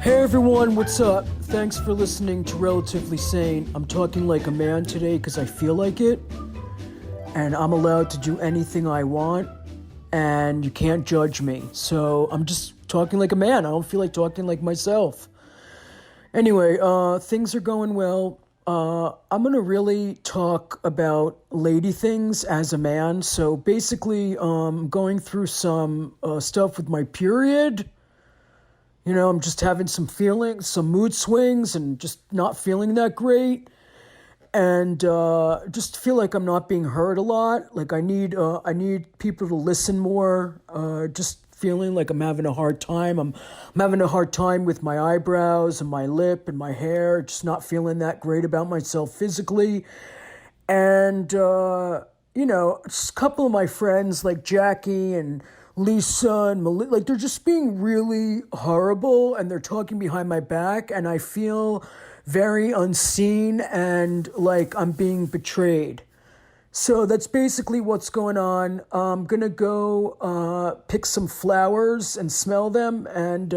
Hey everyone, what's up? Thanks for listening to Relatively Sane. I'm talking like a man today because I feel like it. And I'm allowed to do anything I want. And you can't judge me. So I'm just talking like a man. I don't feel like talking like myself. Anyway, things are going well. I'm going to really talk about lady things as a man. So basically, going through some stuff with my period. You know, I'm just having some feelings, some mood swings, and just not feeling that great. And just feel like I'm not being heard a lot. Like I need people to listen more. Just feeling like I'm having a hard time. I'm having a hard time with my eyebrows and my lip and my hair. Just not feeling that great about myself physically. And just a couple of my friends like Jackie and Lisa and like they're just being really horrible and they're talking behind my back and I feel very unseen and like I'm being betrayed. So that's basically what's going on. I'm gonna go pick some flowers and smell them and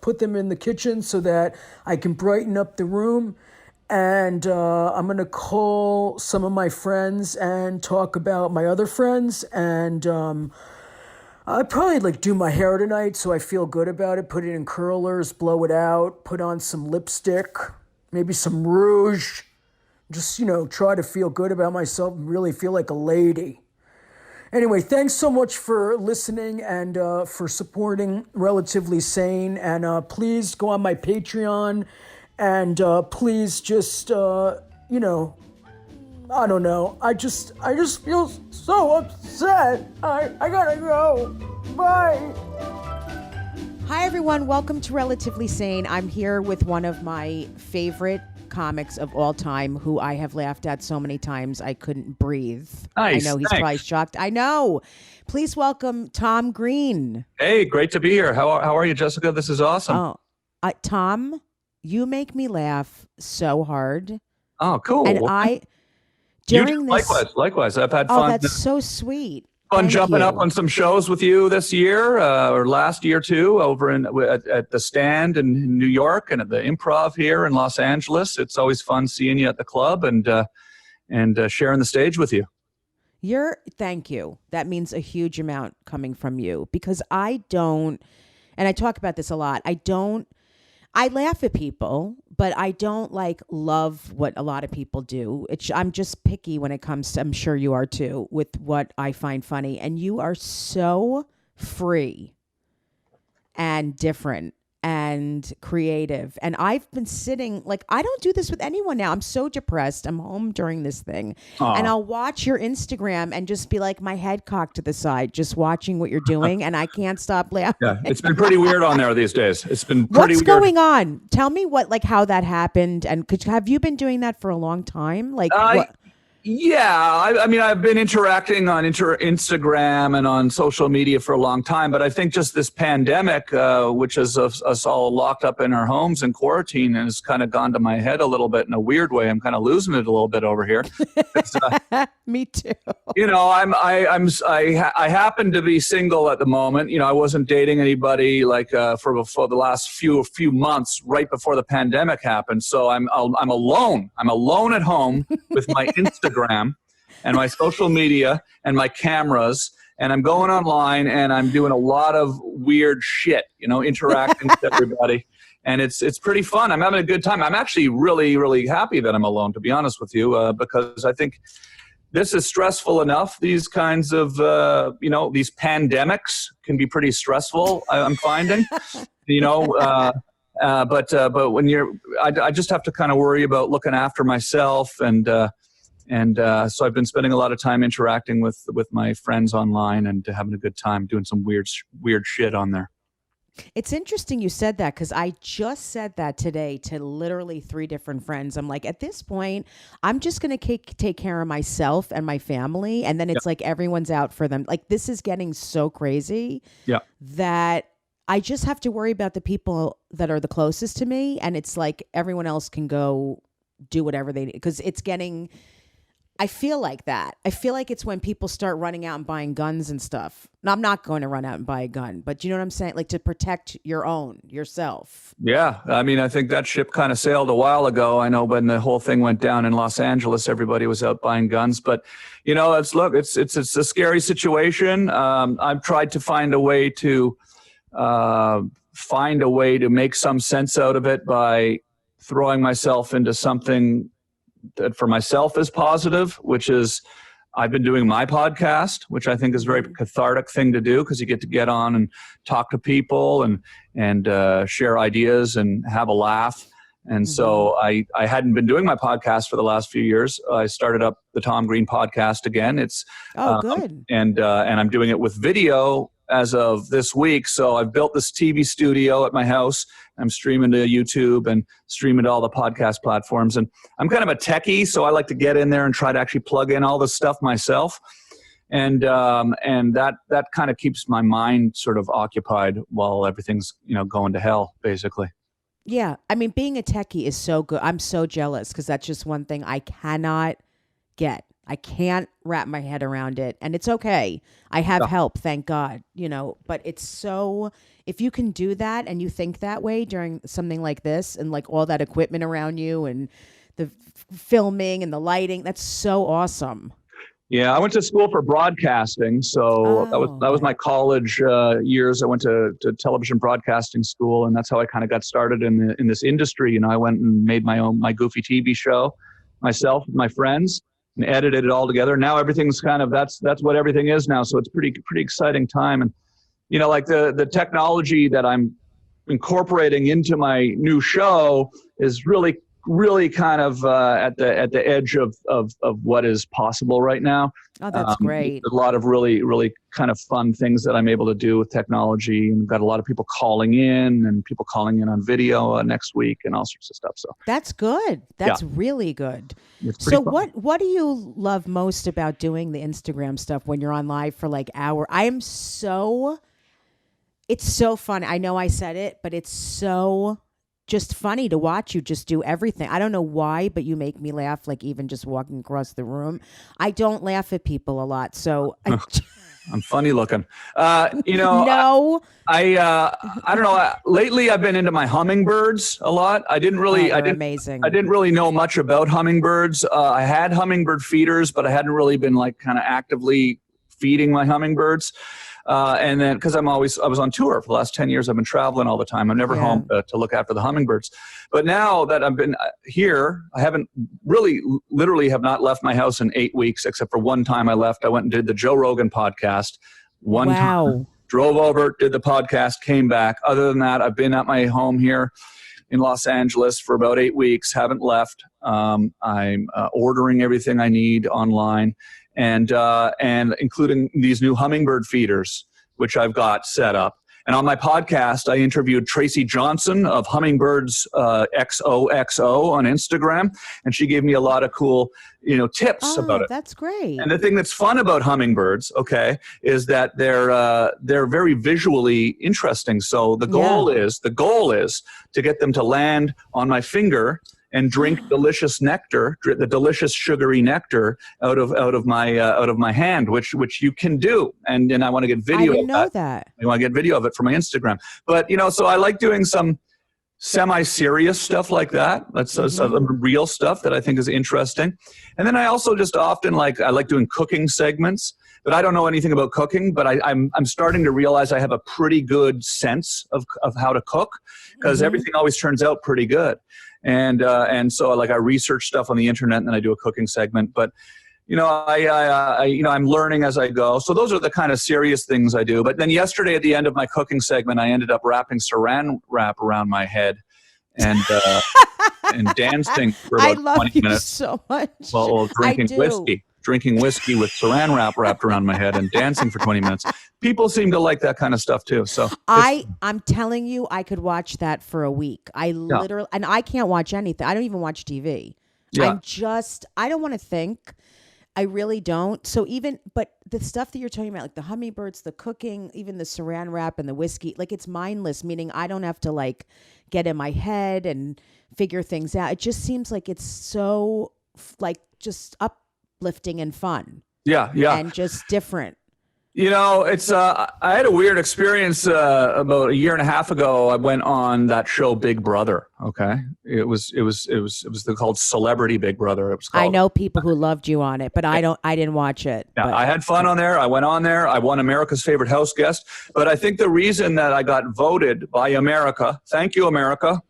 put them in the kitchen so that I can brighten up the room. And I'm gonna call some of my friends and talk about my other friends and I'd probably do my hair tonight so I feel good about it. Put it in curlers, blow it out, put on some lipstick, maybe some rouge. Just, try to feel good about myself and really feel like a lady. Anyway, thanks so much for listening and for supporting Relatively Sane. And please go on my Patreon and please just, I don't know. I just feel so upset. I gotta go. Bye. Hi, everyone. Welcome to Relatively Sane. I'm here with one of my favorite comics of all time who I have laughed at so many times I couldn't breathe. Nice. I know he's probably shocked. I know. Please welcome Tom Green. Hey, great to be here. How are you, Jessica? This is awesome. Oh, Tom, you make me laugh so hard. Oh, cool. And during this, likewise. I've had fun. Oh, that's so sweet. Fun Thank jumping you. up on some shows with you this year or last year too, over at the Stand in New York and at the Improv here in Los Angeles. It's always fun seeing you at the club and sharing the stage with you. Thank you. That means a huge amount coming from you because I don't, and I talk about this a lot. I laugh at people, but I don't love what a lot of people do. I'm just picky when it comes to, I'm sure you are too, with what I find funny. And you are so free and different and creative. And I've been sitting, I don't do this with anyone now. I'm so depressed. I'm home during this thing. Aww. And I'll watch your Instagram and just be my head cocked to the side, just watching what you're doing. And I can't stop laughing. Yeah, it's been pretty weird on there these days. It's been pretty weird. What's going on? Tell me how that happened. And have you been doing that for a long time? What? Yeah, I mean, I've been interacting on Instagram and on social media for a long time, but I think just this pandemic, which has us all locked up in our homes and quarantine, has kind of gone to my head a little bit in a weird way. I'm kind of losing it a little bit over here. Me too. I happen to be single at the moment. I wasn't dating anybody for the last few months right before the pandemic happened. So I'm alone. I'm alone at home with my Instagram and my social media and my cameras, and I'm going online and I'm doing a lot of weird shit, interacting with everybody. And it's pretty fun. I'm having a good time. I'm actually really, really happy that I'm alone, to be honest with you, because I think this is stressful enough. These kinds of, these pandemics can be pretty stressful, I'm finding, but when I just have to kind of worry about looking after myself and so I've been spending a lot of time interacting with my friends online and having a good time doing some weird shit on there. It's interesting you said that because I just said that today to literally 3 different friends. I'm at this point, I'm just going to take care of myself and my family. And then it's everyone's out for them. This is getting so crazy that I just have to worry about the people that are the closest to me. And it's everyone else can go do whatever they need because it's getting... I feel like that. I feel like it's when people start running out and buying guns and stuff. Now, I'm not going to run out and buy a gun, but you know what I'm saying? Like to protect yourself. Yeah, I mean, I think that ship kind of sailed a while ago. I know when the whole thing went down in Los Angeles, everybody was out buying guns. But it's a scary situation. I've tried to find a way to make some sense out of it by throwing myself into something that for myself is positive, which is I've been doing my podcast, which I think is a very cathartic thing to do because you get on and talk to people and share ideas and have a laugh. And so I hadn't been doing my podcast for the last few years. I started up the Tom Green podcast again. It's good. And I'm doing it with video as of this week. So I've built this TV studio at my house. I'm streaming to YouTube and streaming to all the podcast platforms. And I'm kind of a techie, so I like to get in there and try to actually plug in all this stuff myself. And that kind of keeps my mind sort of occupied while everything's going to hell, basically. Yeah, I mean, being a techie is so good. I'm so jealous because that's just one thing I cannot get. I can't wrap my head around it, and it's okay. I have help, thank God, but it's so, if you can do that and you think that way during something like this and like all that equipment around you and the filming and the lighting, that's so awesome. Yeah, I went to school for broadcasting, so that was my college years. I went to television broadcasting school, and that's how I kind of got started in this industry. I went and made my goofy TV show myself, with my friends, and edited it all together. Now everything's kind of that's what everything is now. So it's pretty exciting time, and like the technology that I'm incorporating into my new show is really kind of at the edge of what is possible right now. Oh, that's great. A lot of really kind of fun things that I'm able to do with technology, and got a lot of people calling in on video next week and all sorts of stuff. So that's good. That's really good. So fun. What do you love most about doing the Instagram stuff when you're on live for like hour? It's so fun. I know I said it, but it's so just funny to watch you just do everything. I don't know why, but you make me laugh, like even just walking across the room. I don't laugh at people a lot, so I'm funny looking. No. I don't know. Lately, I've been into my hummingbirds a lot. Amazing. I didn't really know much about hummingbirds. I had hummingbird feeders, but I hadn't really been like kind of actively feeding my hummingbirds. And then, because I was on tour for the last 10 years, I've been traveling all the time. I'm never home to look after the hummingbirds. But now that I've been here, I haven't literally have not left my house in 8 weeks, except for one time I left. I went and did the Joe Rogan podcast. One time, drove over, did the podcast, came back. Other than that, I've been at my home here in Los Angeles for about 8 weeks, haven't left. I'm ordering everything I need online. And including these new hummingbird feeders, which I've got set up. And on my podcast, I interviewed Tracy Johnson of Hummingbirds XOXO on Instagram, and she gave me a lot of cool, tips about it. That's great. And the thing that's fun about hummingbirds, is that they're very visually interesting. So the goal is to get them to land on my finger and drink delicious nectar, the delicious sugary nectar out of my hand, which you can do, and I want to get video. I didn't know that. I want to get video of it for my Instagram. But so I like doing some semi-serious stuff like that. That's some real stuff that I think is interesting. And then I also just often I like doing cooking segments. But I don't know anything about cooking, but I'm starting to realize I have a pretty good sense of how to cook, because everything always turns out pretty good. And so I research stuff on the internet, and then I do a cooking segment. But I'm learning as I go. So those are the kind of serious things I do. But then yesterday at the end of my cooking segment, I ended up wrapping saran wrap around my head and dancing for about 20 minutes. I love you so much. Well, drinking whiskey with saran wrap wrapped around my head and dancing for 20 minutes. People seem to like that kind of stuff too. So I'm telling you, I could watch that for a week. Literally, and I can't watch anything. I don't even watch TV. Yeah. I don't want to think. I really don't. So but the stuff that you're talking about, like the hummingbirds, the cooking, even the saran wrap and the whiskey, it's mindless, meaning I don't have to get in my head and figure things out. It just seems like it's so just up, uplifting and fun Yeah. and just different. It's I had a weird experience about a year and a half ago. I went on that show Big Brother. Okay, it was called Celebrity Big Brother. It was called. I know people who loved you on it, but I didn't watch it. Yeah, but. I had fun on there. I went on there. I won America's Favorite House Guest. But I think the reason that I got voted by America, thank you, America,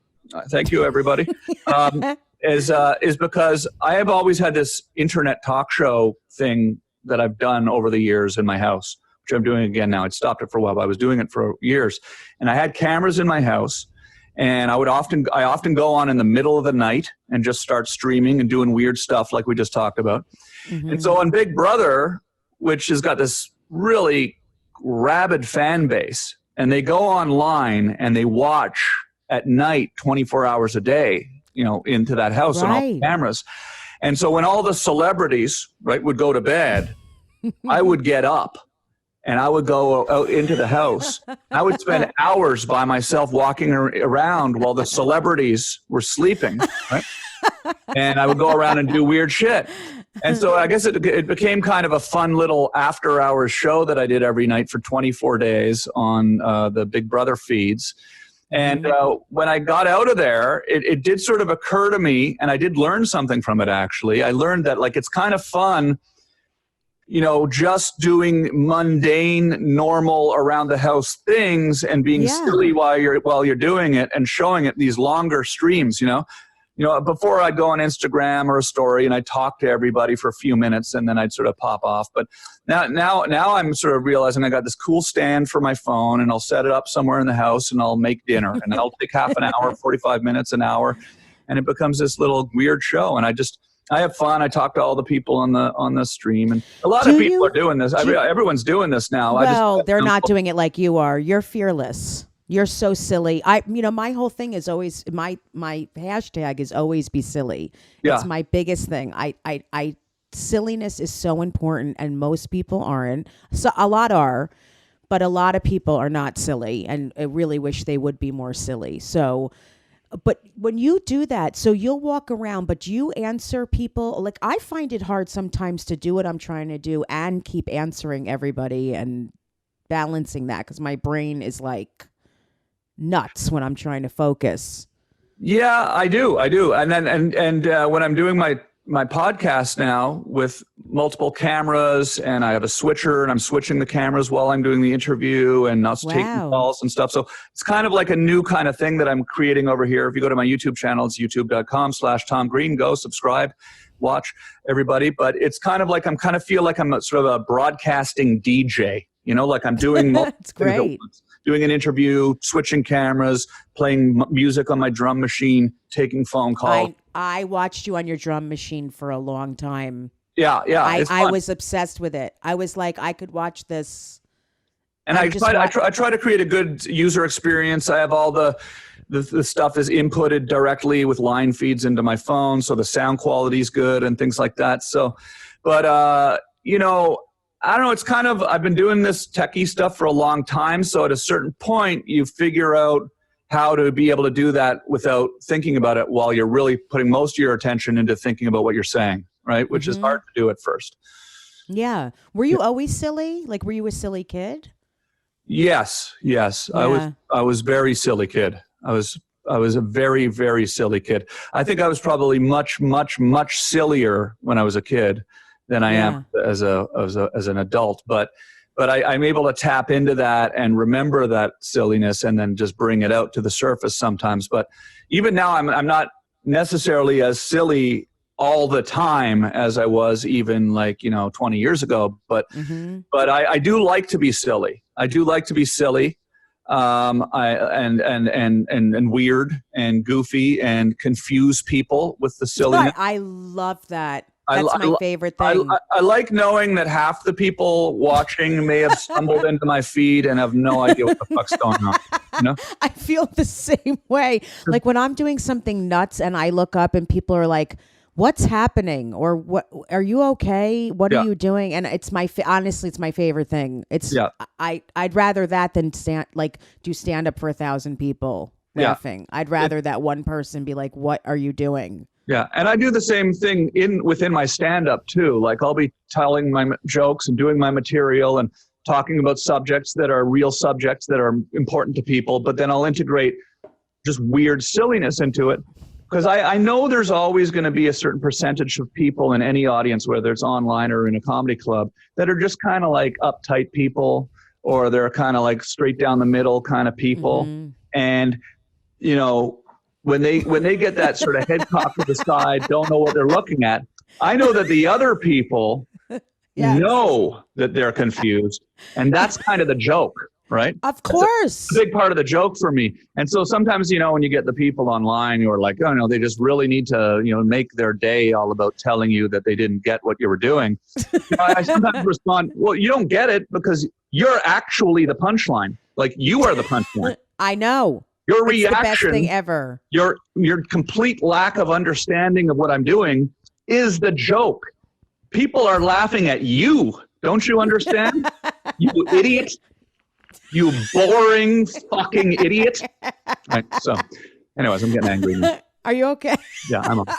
thank you, everybody, is because I have always had this internet talk show thing that I've done over the years in my house, which I'm doing again now. I'd stopped it for a while, but I was doing it for years. And I had cameras in my house, and I often go on in the middle of the night and just start streaming and doing weird stuff like we just talked about. Mm-hmm. And so on Big Brother, which has got this really rabid fan base, and they go online and they watch at night 24 hours a day, into that house on all the cameras. And so when all the celebrities, would go to bed, I would get up and I would go out into the house. I would spend hours by myself walking around while the celebrities were sleeping, right? And I would go around and do weird shit. And so I guess it became kind of a fun little after-hours show that I did every night for 24 days on the Big Brother feeds. And when I got out of there, it did sort of occur to me, and I did learn something from it, actually. I learned that, it's kind of fun, just doing mundane, normal, around-the-house things and being silly while you're doing it and showing it these longer streams, Before I'd go on Instagram or a story and I'd talk to everybody for a few minutes and then I'd sort of pop off. But now I'm sort of realizing I got this cool stand for my phone, and I'll set it up somewhere in the house and I'll make dinner, and I'll take half an hour, 45 minutes, an hour, and it becomes this little weird show. And I have fun. I talk to all the people on the stream, and a lot of people are doing this. Everyone's doing this now. Well, they're not doing it like you are. You're fearless. You're so silly. My whole thing is always my hashtag is always be silly. Yeah. It's my biggest thing. I silliness is so important, and most people aren't. So a lot are, but a lot of people are not silly, and I really wish they would be more silly. So, but when you do that, so you'll walk around, but you answer people. Like, I find it hard sometimes to do what I'm trying to do and keep answering everybody and balancing that, because my brain is like nuts when I'm trying to focus. Yeah, I do. And then when I'm doing my podcast now with multiple cameras, and I have a switcher, and I'm switching the cameras while I'm doing the interview and not taking calls and stuff. So it's kind of like a new kind of thing that I'm creating over here. If you go to my YouTube channel, it's youtube.com/Tom Green. Go subscribe, watch, everybody. But it's kind of like feel like I'm sort of a broadcasting DJ, like I'm doing That's great. Doing an interview, switching cameras, playing music on my drum machine, taking phone calls. I watched you on your drum machine for a long time. Yeah. I was obsessed with it. I was like, I could watch this. And I try to create a good user experience. I have all the stuff is inputted directly with line feeds into my phone, so the sound quality is good and things like that. So, but I don't know. It's kind of, I've been doing this techie stuff for a long time. So at a certain point, you figure out how to be able to do that without thinking about it while you're really putting most of your attention into thinking about what you're saying, right? Which is hard to do at first. Yeah. Were you always silly? Like, were you a silly kid? Yes. Yeah. I was very silly kid. I was a very, very silly kid. I think I was probably much, much, much sillier when I was a kid than I am as an adult. But I'm able to tap into that and remember that silliness and then just bring it out to the surface sometimes. But even now, I'm not necessarily as silly all the time as I was even 20 years ago. But I do like to be silly. I do like to be silly, and weird and goofy and confuse people with the silliness. I love that. That's my favorite thing. I like knowing that half the people watching may have stumbled into my feed and have no idea what the fuck's going on. I feel the same way. Like when I'm doing something nuts and I look up and people are like, "What's happening?" or "What are you okay? What are you doing?" And it's honestly, it's my favorite thing. It's I'd rather that than do stand up for 1,000 people laughing. I'd rather that one person be like, "What are you doing?" Yeah, and I do the same thing within my stand-up too. Like I'll be telling my jokes and doing my material and talking about subjects that are real subjects that are important to people, but then I'll integrate just weird silliness into it. Because I know there's always going to be a certain percentage of people in any audience, whether it's online or in a comedy club, that are just kind of like uptight people, or they're kind of like straight down the middle kind of people. Mm-hmm. And, you know, when they get that sort of head cocked to the side, don't know what they're looking at, I know that the other people know that they're confused. And that's kind of the joke, right? Of course. That's a big part of the joke for me. And so sometimes, you know, when you get the people online who are like, oh, no, they just really need to, you know, make their day all about telling you that they didn't get what you were doing. You know, I sometimes respond, well, you don't get it because you're actually the punchline. Like you are the punchline. I know. Your it's reaction, the best thing ever. Your complete lack of understanding of what I'm doing is the joke. People are laughing at you. Don't you understand? You idiot. You boring fucking idiot. Right, so, anyways, I'm getting angry now. Are you okay? Yeah, I'm okay.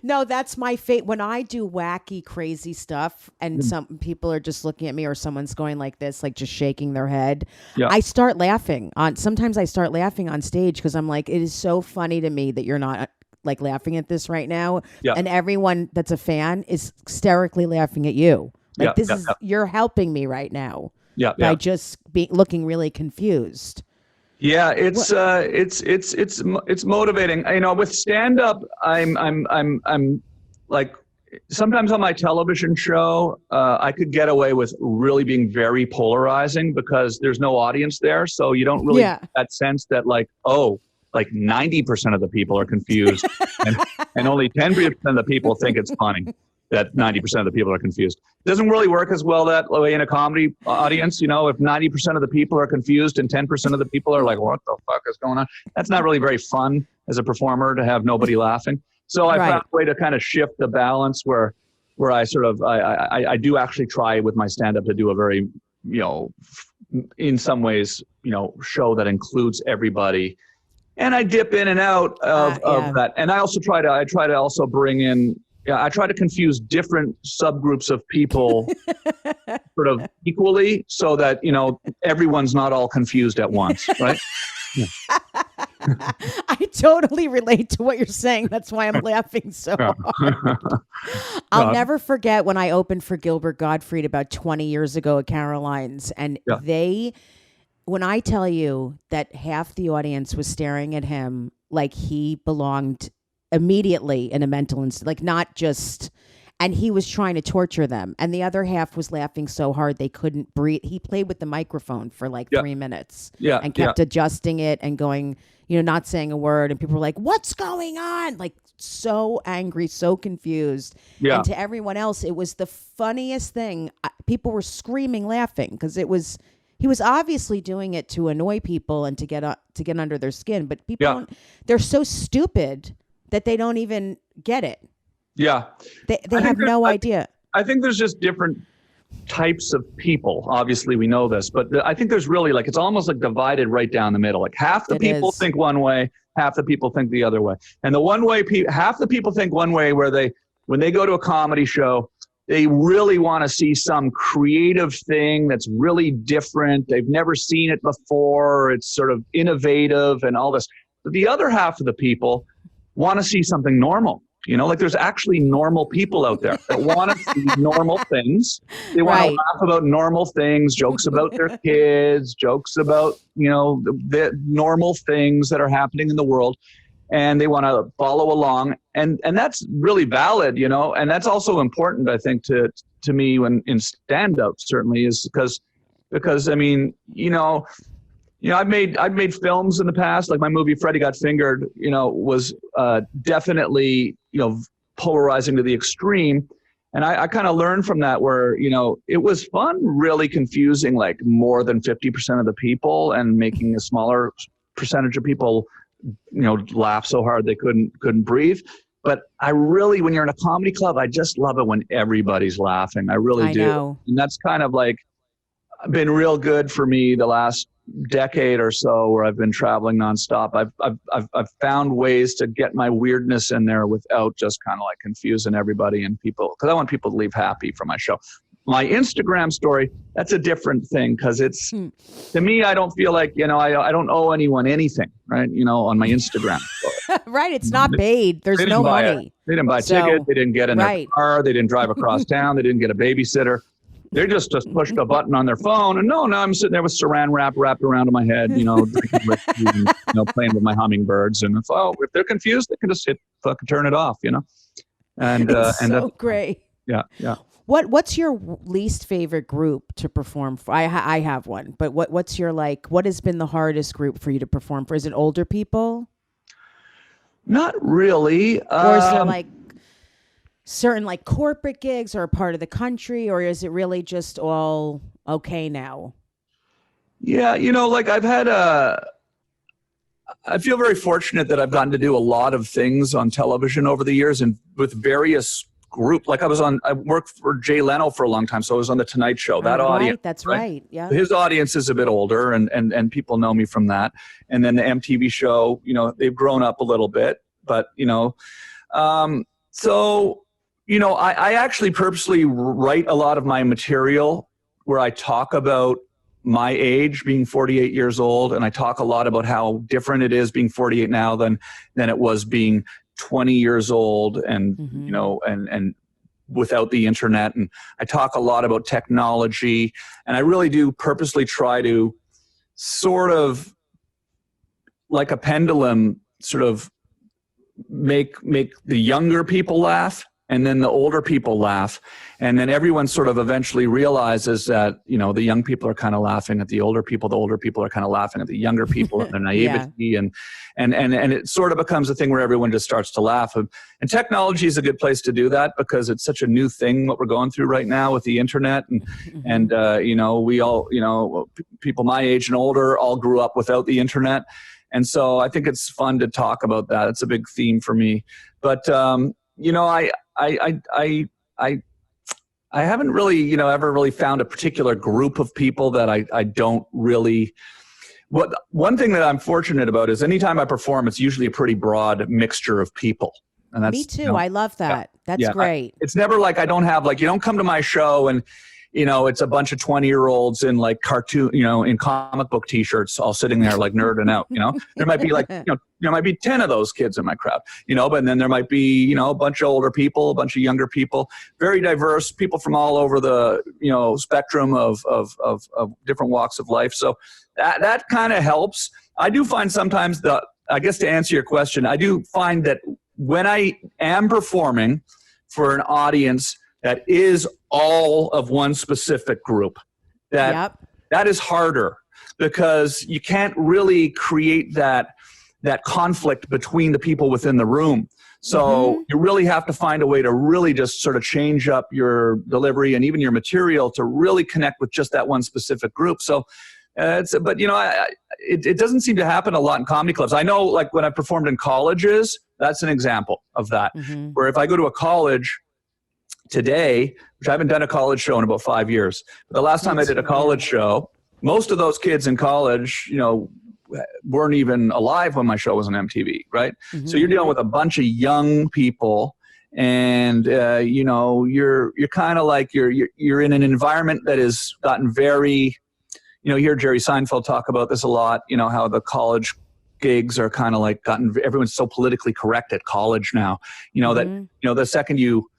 No, that's my fate. When I do wacky, crazy stuff and some people are just looking at me or someone's going like this, like just shaking their head, I start laughing. Sometimes I start laughing on stage because I'm like, it is so funny to me that you're not like laughing at this right now. Yeah. And everyone that's a fan is hysterically laughing at you. Like you're helping me right now. By just looking really confused. Yeah, it's motivating. You know, with stand up, I'm like sometimes on my television show, I could get away with really being very polarizing because there's no audience there, so you don't really get that sense that like 90% of the people are confused and only 10% of the people think it's funny. That 90% of the people are confused. It doesn't really work as well that way in a comedy audience. You know, if 90% of the people are confused and 10% of the people are like, what the fuck is going on? That's not really very fun as a performer to have nobody laughing. So I found a way to kind of shift the balance where I sort of, I do actually try with my stand-up to do a very, you know, in some ways, you know, show that includes everybody. And I dip in and out of that. And I also try to also bring in, I try to confuse different subgroups of people sort of equally so that, you know, everyone's not all confused at once, right? Yeah. I totally relate to what you're saying. That's why I'm laughing so hard. I'll never forget when I opened for Gilbert Gottfried about 20 years ago at Caroline's. And when I tell you that half the audience was staring at him like he belonged immediately in a mental institution, like not just, and he was trying to torture them. And the other half was laughing so hard they couldn't breathe. He played with the microphone for like 3 minutes and kept adjusting it and going, you know, not saying a word. And people were like, what's going on? Like so angry, so confused. Yeah. And to everyone else, it was the funniest thing. People were screaming, laughing because he was obviously doing it to annoy people and to get under their skin. But people, they're so stupid that they don't even get it. Yeah. They have no idea. I think there's just different types of people. Obviously, we know this, but I think there's really like, it's almost like divided right down the middle. Like half the people think one way, half the people think the other way. And the one way, half the people think one way where when they go to a comedy show, they really want to see some creative thing that's really different. They've never seen it before. It's sort of innovative and all this. But the other half of the people want to see something normal. You know, like there's actually normal people out there that want to see normal things. They want to laugh about normal things, jokes about their kids, jokes about, you know, the normal things that are happening in the world. And they want to follow along. And that's really valid, you know, and that's also important, I think, to me when in stand-up certainly is because I mean, you know, I've made films in the past, like my movie Freddy Got Fingered, you know, was definitely, you know, polarizing to the extreme. And I kind of learned from that where, you know, it was fun, really confusing like more than 50% of the people and making a smaller percentage of people, you know, laugh so hard they couldn't breathe. But I really, when you're in a comedy club, I just love it when everybody's laughing. I really do. Know. And that's kind of like been real good for me the last decade or so where I've been traveling nonstop, I've found ways to get my weirdness in there without just kind of like confusing everybody and people, because I want people to leave happy from my show. My Instagram story, that's a different thing, because it's, to me, I don't feel like, I don't owe anyone anything, right? On my Instagram story. Right. It's not paid. There's no money. They didn't buy tickets. They didn't get in their car. They didn't drive across town. They didn't get a babysitter. They just pushed a button on their phone. And no, I'm sitting there with saran wrap wrapped around my head, drinking whiskey and, playing with my hummingbirds. And if they're confused, they can just fucking turn it off, And, it's and so great. Yeah. Yeah. What's your least favorite group to perform for? I have one, but what's your what has been the hardest group for you to perform for? Is it older people? Not really. Or is there certain corporate gigs or a part of the country, or is it really just all okay now? Yeah, I've had I feel very fortunate that I've gotten to do a lot of things on television over the years and with various group. I worked for Jay Leno for a long time, so I was on the Tonight Show. That audience, that's right. Yeah, his audience is a bit older, and people know me from that. And then the MTV show, they've grown up a little bit, but I actually purposely write a lot of my material where I talk about my age, being 48 years old, and I talk a lot about how different it is being 48 now than it was being 20 years old and and without the internet. And I talk a lot about technology, and I really do purposely try to sort of like a pendulum sort of make the younger people laugh and then the older people laugh, and then everyone sort of eventually realizes that the young people are kind of laughing at the older people are kind of laughing at the younger people and their naivety, and it sort of becomes a thing where everyone just starts to laugh. And technology is a good place to do that, because it's such a new thing what we're going through right now with the internet, and we all people my age and older all grew up without the internet, and so I think it's fun to talk about that. It's a big theme for me, but I haven't really, ever really found a particular group of people that I don't really. One thing that I'm fortunate about is anytime I perform, it's usually a pretty broad mixture of people. And that's, me too. I love that. That's great. It's never like I don't have you don't come to my show and it's a bunch of 20-year-olds in cartoon, in comic book T-shirts, all sitting there nerding out. There might be there might be 10 of those kids in my crowd. But then there might be a bunch of older people, a bunch of younger people, very diverse people from all over the spectrum of different walks of life. So that kind of helps. I do find sometimes I guess to answer your question, I do find that when I am performing for an audience that is all of one specific group, that is harder, because you can't really create that conflict between the people within the room. So you really have to find a way to really just sort of change up your delivery and even your material to really connect with just that one specific group. So it doesn't seem to happen a lot in comedy clubs. I know when I performed in colleges, that's an example of that, where if I go to a college today, which I haven't done a college show in about 5 years, but the last time I did a college show, most of those kids in college, weren't even alive when my show was on MTV, right? So you're dealing with a bunch of young people, and you're kind of you're in an environment that has gotten very, you hear Jerry Seinfeld talk about this a lot, how the college gigs are kind of everyone's so politically correct at college now, that the second you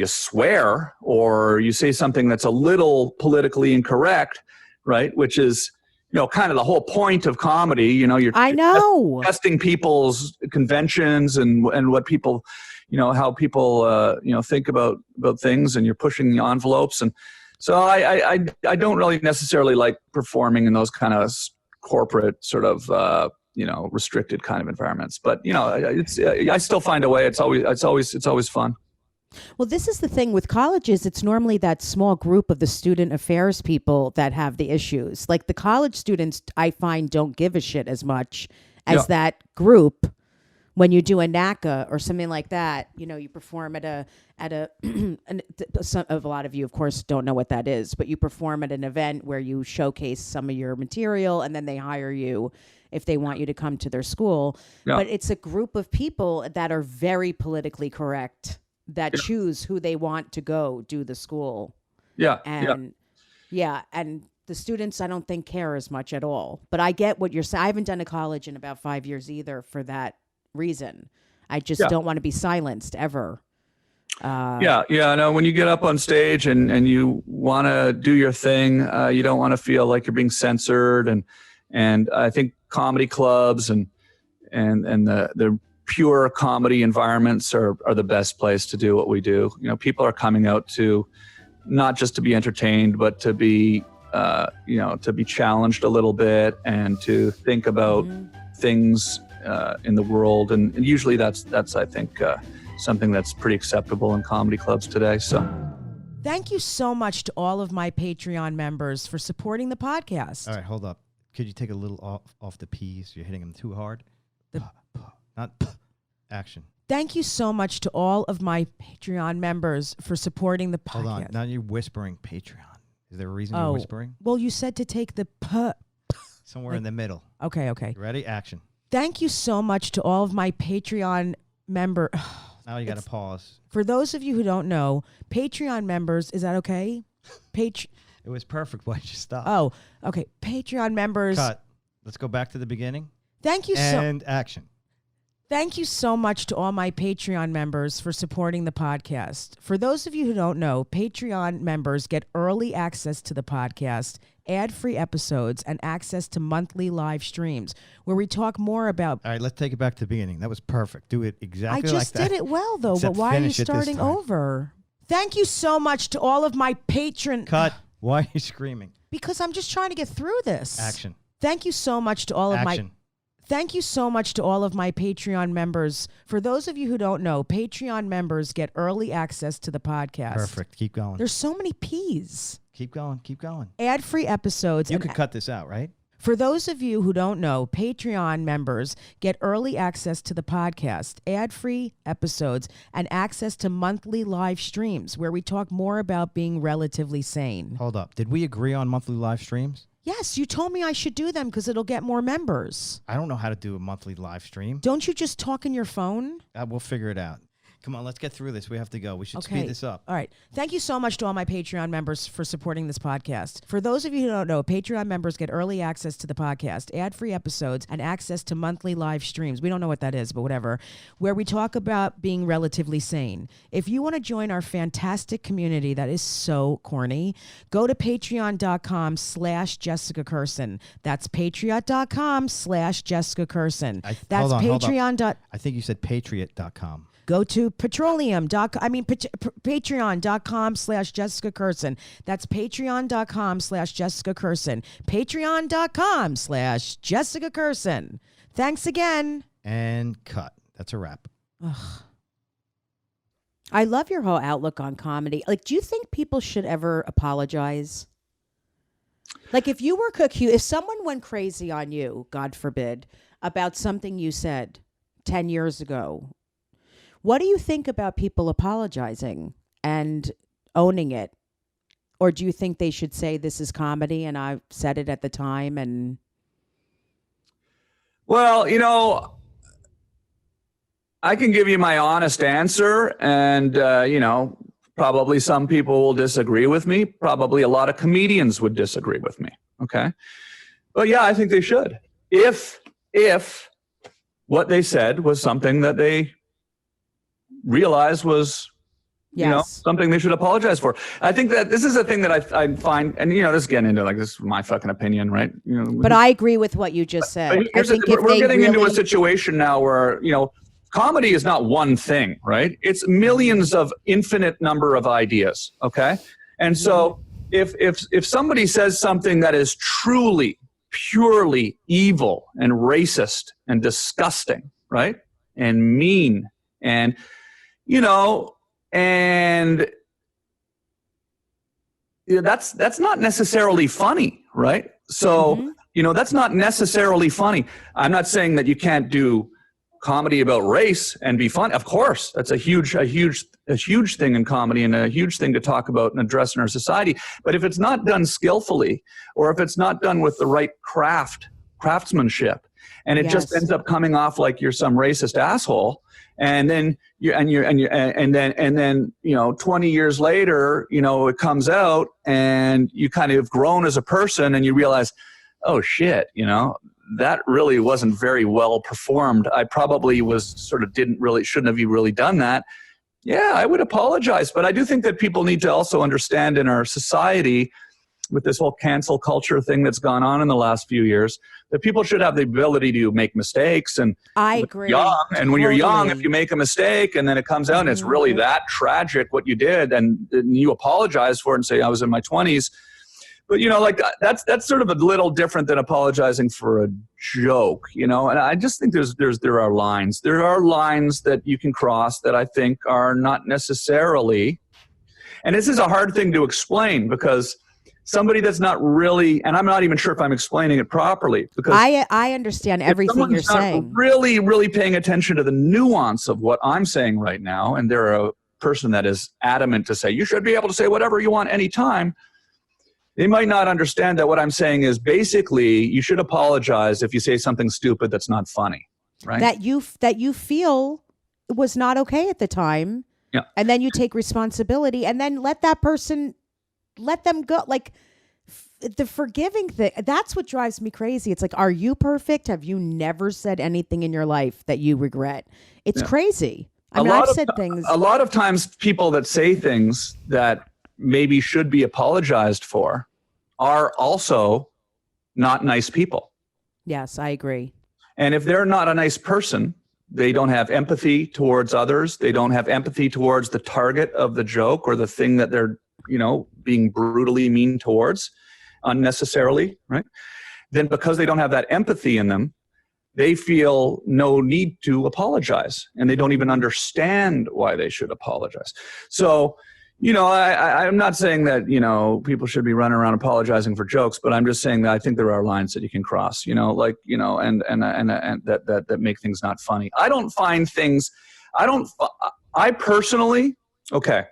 swear or you say something that's a little politically incorrect, right? Which is, kind of the whole point of comedy. You're testing people's conventions and what people, how people, think about things, and you're pushing the envelopes. And so I don't really necessarily like performing in those kind of corporate sort of, restricted kind of environments. But, I still find a way. It's always fun. Well, this is the thing with colleges. It's normally that small group of the student affairs people that have the issues. The college students, I find, don't give a shit as much as that group when you do a NACA or something like that, you perform at a a lot of you, of course, don't know what that is, but you perform at an event where you showcase some of your material, and then they hire you if they want you to come to their school. Yeah. But it's a group of people that are very politically correct that choose who they want to go do the school. Yeah. And and the students, I don't think, care as much at all. But I get what you're saying. I haven't done a college in about 5 years either for that reason. I just don't want to be silenced ever. No, when you get up on stage and you want to do your thing, you don't want to feel like you're being censored. And I think comedy clubs and the pure comedy environments are the best place to do what we do. People are coming out to not just to be entertained, but to be to be challenged a little bit and to think about things in the world. And usually that's I think something that's pretty acceptable in comedy clubs today. So thank you so much to all of my Patreon members for supporting the podcast. All right, hold up. Could you take a little off the P's? You're hitting them too hard. Not action. Thank you so much to all of my Patreon members for supporting the podcast. Hold on. Now you're whispering Patreon. Is there a reason you're whispering? Well, you said to take the p. Somewhere in the middle. Okay. You ready? Action. Thank you so much to all of my Patreon members. Now you got to pause. For those of you who don't know, Patreon members, is that okay? It was perfect. Why'd you stop? Oh, okay. Patreon members. Cut. Let's go back to the beginning. Thank you And action. Thank you so much to all my Patreon members for supporting the podcast. For those of you who don't know, Patreon members get early access to the podcast, ad-free episodes, and access to monthly live streams where we talk more about... All right, let's take it back to the beginning. That was perfect. Do it exactly like that. I just did it well, though, but why are you starting over? Thank you so much to all of my patron... Cut. Why are you screaming? Because I'm just trying to get through this. Action. Thank you so much to all of Action. Thank you so much to all of my Patreon members. For those of you who don't know, Patreon members get early access to the podcast. Perfect. Keep going. There's so many P's. Keep going. Ad-free episodes. You could cut this out, right? For those of you who don't know, Patreon members get early access to the podcast, ad-free episodes, and access to monthly live streams where we talk more about being relatively sane. Hold up. Did we agree on monthly live streams? Yes, you told me I should do them because it'll get more members. I don't know how to do a monthly live stream. Don't you just talk in your phone? We'll figure it out. Come on, let's get through this. We have to go. We should speed this up. All right. Thank you so much to all my Patreon members for supporting this podcast. For those of you who don't know, Patreon members get early access to the podcast, ad-free episodes, and access to monthly live streams. We don't know what that is, but whatever, where we talk about being relatively sane. If you want to join our fantastic community that is so corny, go to patreon.com/Jessica Kirson. That's patreon.com/Jessica Kirson. That's Patreon. I think you said patriot.com. Go to patreon.com/Jessica Kirson. That's patreon.com/Jessica Kirson. Patreon.com/Jessica Kirson. Thanks again. And cut. That's a wrap. Ugh. I love your whole outlook on comedy. Like, do you think people should ever apologize? Like, if you were if someone went crazy on you, God forbid, about something you said 10 years ago, what do you think about people apologizing and owning it? Or do you think they should say this is comedy and I said it at the time? And well, I can give you my honest answer, and probably some people will disagree with me. Probably a lot of comedians would disagree with me. Okay, but yeah, I think they should. If what they said was something that they realize was, something they should apologize for. I think that this is a thing that I find, and this is getting into this is my fucking opinion, right? But I agree with what you just said. I think we're getting into a situation now where comedy is not one thing, right? It's millions of infinite number of ideas. Okay, and so if somebody says something that is truly, purely evil and racist and disgusting, right, and mean, and that's not necessarily funny, right? So, that's not necessarily funny. I'm not saying that you can't do comedy about race and be fun. Of course, that's a huge thing in comedy and a huge thing to talk about and address in our society. But if it's not done skillfully, or if it's not done with the right craftsmanship, and it just ends up coming off like you're some racist asshole, and then 20 years later, it comes out and you kind of grown as a person and you realize, oh shit, that really wasn't very well performed. I probably shouldn't have really done that. Yeah, I would apologize. But I do think that people need to also understand in our society, with this whole cancel culture thing that's gone on in the last few years, that people should have the ability to make mistakes. And I agree. And when you're young, if you make a mistake and then it comes out and it's really that tragic what you did, and you apologize for it and say, I was in my 20s. But, that's sort of a little different than apologizing for a joke, and I just think there are lines. There are lines that you can cross that I think are not necessarily, and this is a hard thing to explain because somebody that's not really, and I'm not even sure if I'm explaining it properly, because I understand everything you're saying. Really, really paying attention to the nuance of what I'm saying right now, and they're a person that is adamant to say, you should be able to say whatever you want anytime. They might not understand that what I'm saying is basically you should apologize if you say something stupid that's not funny, right? That you feel was not okay at the time. Yeah. And then you take responsibility and then let them go. Like the forgiving thing, that's what drives me crazy. It's like, are you perfect? Have you never said anything in your life that you regret? It's crazy. I've said things. A lot of times people that say things that maybe should be apologized for are also not nice people. Yes, I agree. And if they're not a nice person, they don't have empathy towards others. They don't have empathy towards the target of the joke or the thing that they're, being brutally mean towards unnecessarily, right? Then because they don't have that empathy in them, they feel no need to apologize, and they don't even understand why they should apologize. So, I'm not saying that, people should be running around apologizing for jokes, but I'm just saying that I think there are lines that you can cross, and that make things not funny. I personally, okay.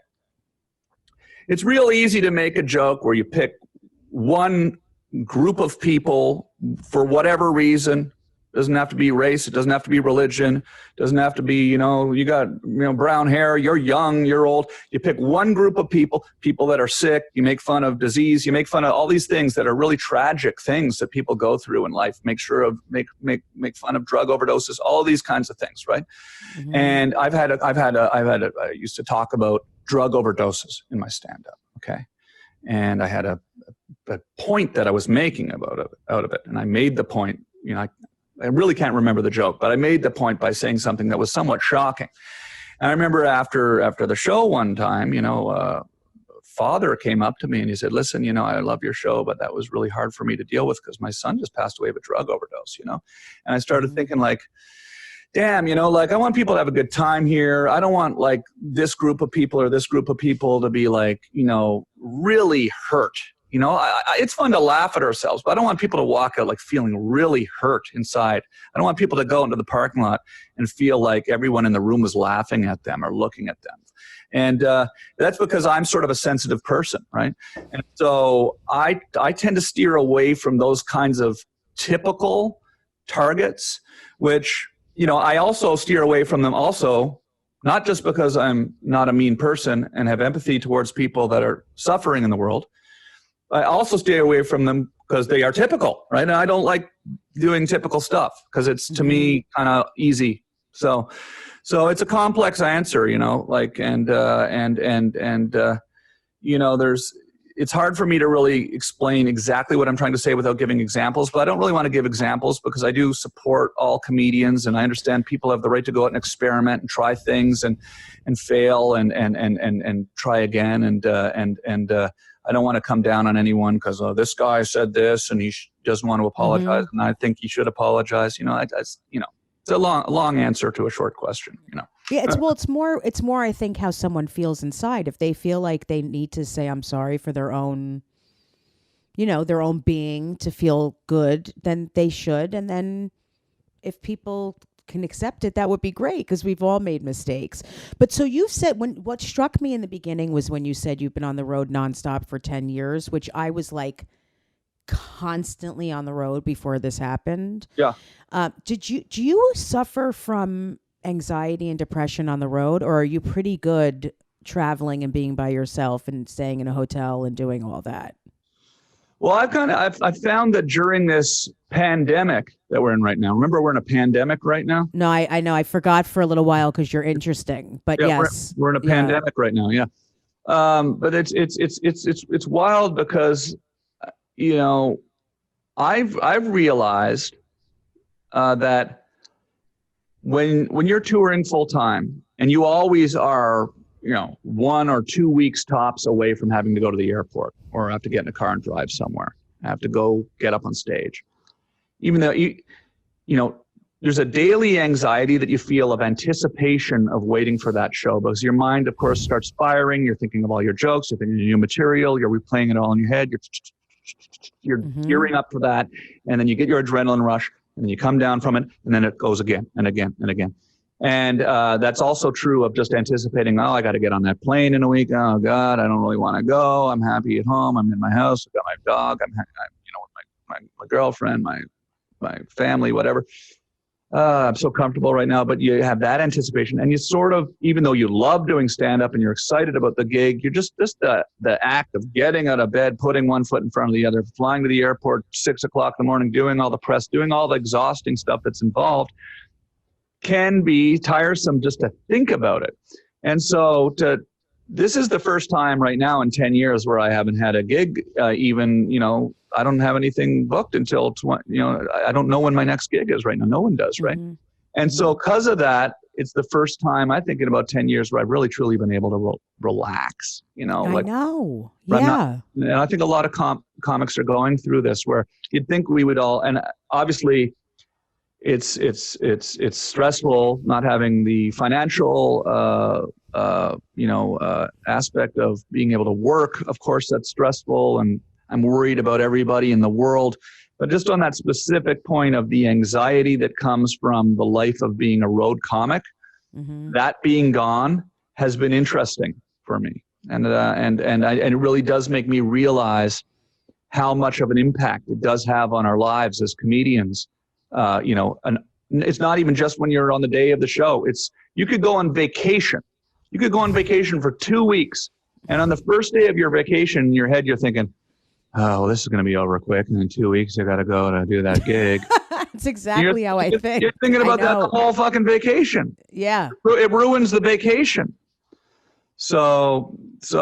It's real easy to make a joke where you pick one group of people for whatever reason. Doesn't have to be race. It doesn't have to be religion. It doesn't have to be, you got, brown hair, you're young, you're old. You pick one group of people that are sick. You make fun of disease. You make fun of all these things that are really tragic things that people go through in life. Make fun of drug overdoses, all these kinds of things, right? Mm-hmm. And I used to talk about drug overdoses in my stand-up, okay? And I had a point that I was making out of it. And I made the point, I really can't remember the joke, but I made the point by saying something that was somewhat shocking. And I remember after the show one time, father came up to me and he said, listen, I love your show, but that was really hard for me to deal with because my son just passed away of a drug overdose, And I started thinking like, damn, I want people to have a good time here. I don't want like this group of people or this group of people to be like, really hurt. It's fun to laugh at ourselves, but I don't want people to walk out like feeling really hurt inside. I don't want people to go into the parking lot and feel like everyone in the room is laughing at them or looking at them. And that's because I'm sort of a sensitive person, right? And so I tend to steer away from those kinds of typical targets, which, I also steer away from them also, not just because I'm not a mean person and have empathy towards people that are suffering in the world. I also stay away from them because they are typical, right? And I don't like doing typical stuff because it's, to me, kind of easy. So it's a complex answer, it's hard for me to really explain exactly what I'm trying to say without giving examples, but I don't really want to give examples because I do support all comedians and I understand people have the right to go out and experiment and try things and fail and try again. And I don't want to come down on anyone because this guy said this and he doesn't want to apologize, and I think he should apologize. It's a long answer to a short question. Yeah, it's more. I think how someone feels inside. If they feel like they need to say I'm sorry for their own, their own being to feel good, then they should. And then if people can accept it, that would be great, because we've all made mistakes. But so you said, what struck me in the beginning was when you said you've been on the road nonstop for 10 years, which I was like constantly on the road before this happened. Yeah. Do you suffer from anxiety and depression on the road, or are you pretty good traveling and being by yourself and staying in a hotel and doing all that? Well, I've found that during this pandemic that we're in right now, remember we're in a pandemic right now? No, I know. I forgot for a little while because you're interesting, but Yeah, yes. we're in a pandemic right now. Yeah. But it's wild because, you know, I've realized that when you're touring full time and you always are, 1 or 2 weeks tops away from having to go to the airport or have to get in a car and drive somewhere, have to go get up on stage, even though there's a daily anxiety that you feel of anticipation of waiting for that show, because your mind, of course, starts firing. You're thinking of all your jokes, you're thinking of new material, you're replaying it all in your head, you're gearing up for that, and then you get your adrenaline rush, and then you come down from it, and then it goes again and again and again. And that's also true of just anticipating, I got to get on that plane in a week. Oh God, I don't really want to go. I'm happy at home. I'm in my house. I've got my dog. I'm with my girlfriend, my family, whatever. I'm so comfortable right now, but you have that anticipation, and you sort of, even though you love doing stand-up and you're excited about the gig, you're just the act of getting out of bed, putting one foot in front of the other, flying to the airport 6 o'clock in the morning, doing all the press, doing all the exhausting stuff that's involved, can be tiresome just to think about it. And so this is the first time right now in 10 years where I haven't had a gig, even, I don't have anything booked until, I don't know when my next gig is right now. No one does, right? Mm-hmm. And so because of that, it's the first time, I think, in about 10 years where I've really, truly been able to relax, I know. Yeah. And I think a lot of comics are going through this, where you'd think we would all, and obviously it's stressful not having the financial, aspect of being able to work. Of course, that's stressful, and I'm worried about everybody in the world. But just on that specific point of the anxiety that comes from the life of being a road comic, that being gone has been interesting for me, and it really does make me realize how much of an impact it does have on our lives as comedians. And it's not even just when you're on the day of the show. You could go on vacation. You could go on vacation for 2 weeks, and on the first day of your vacation, in your head, you're thinking, oh, well, this is going to be over quick, and in 2 weeks, I got to go to do that gig. That's exactly how I think. You're thinking about that the whole fucking vacation. Yeah. It ruins the vacation. So it's